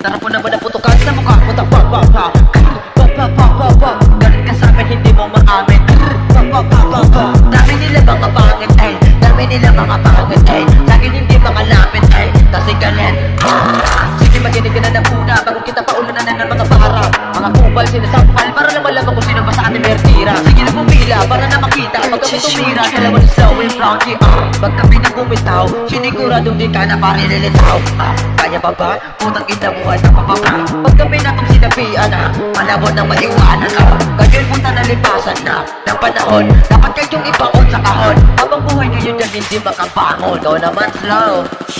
Tara po na ba na putukan sa mukha? Putak pa pa pa pa pa pa pa pa. Galit ka sa'kin, hindi mo maamin. Pa pa pa pa pa. Dami nila mga pangit ay, dami nila mga pangit ay, sa'kin hindi mga lapit ay, kasi galit. Sige maginig ka na ng una bago kita paulanan ng mga para. Mga kupal sinasampal para lang malaman kung sino ba sa ating mertira. Sige na pumila para na makita pagka tumira. Dalawa ni slow and froggy pagka pinagumitaw, siniguradong di ka na parililitaw. Kaya pa ba? Putang inabuhan na papapa. Pagka pinatong sinabihan malabot ng maiwanan Kayo'y punta na lipasan na ng panahon. Dapat kayong ipaon sa kahon. Habang buhay kayo dyan hindi makabangon. Ikaw naman slow.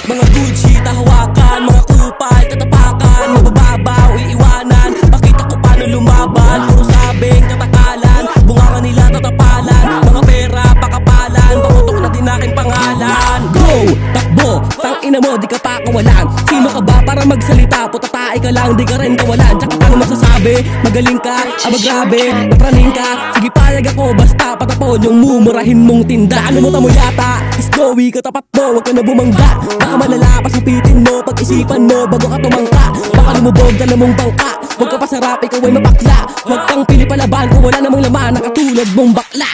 Mga good shit hawakan, mga kupal tatapakan, mabababaw iiwanan. Pakita ko paano lumaban. Puro sabing katakalan, bunganga nila tatapalan. Mga pera pakapalan, paputok na din aking pangalan. Go! Takbo! Tang ina mo di ka pa kawalan. Sino ka ba para magsalita? Putatae ka lang di ka rin kawalan. Tsaka paano magsasabi? Magaling ka? Aba grabe, napraning ka. Sige payag ako basta patapon yung mumurahin mong tinda. Ano mo tamo yata? Snowy ka tapat mo, wag ka na bumangga. Baka malala pa sapitin mo, pag-isipan mo bago ka tumangka. Baka lumubog dala mong bangka. Huwag ka pasarap, ikaw ay mabakla. Huwag kang pili palaban kung wala namang laman na katulad mong bakla.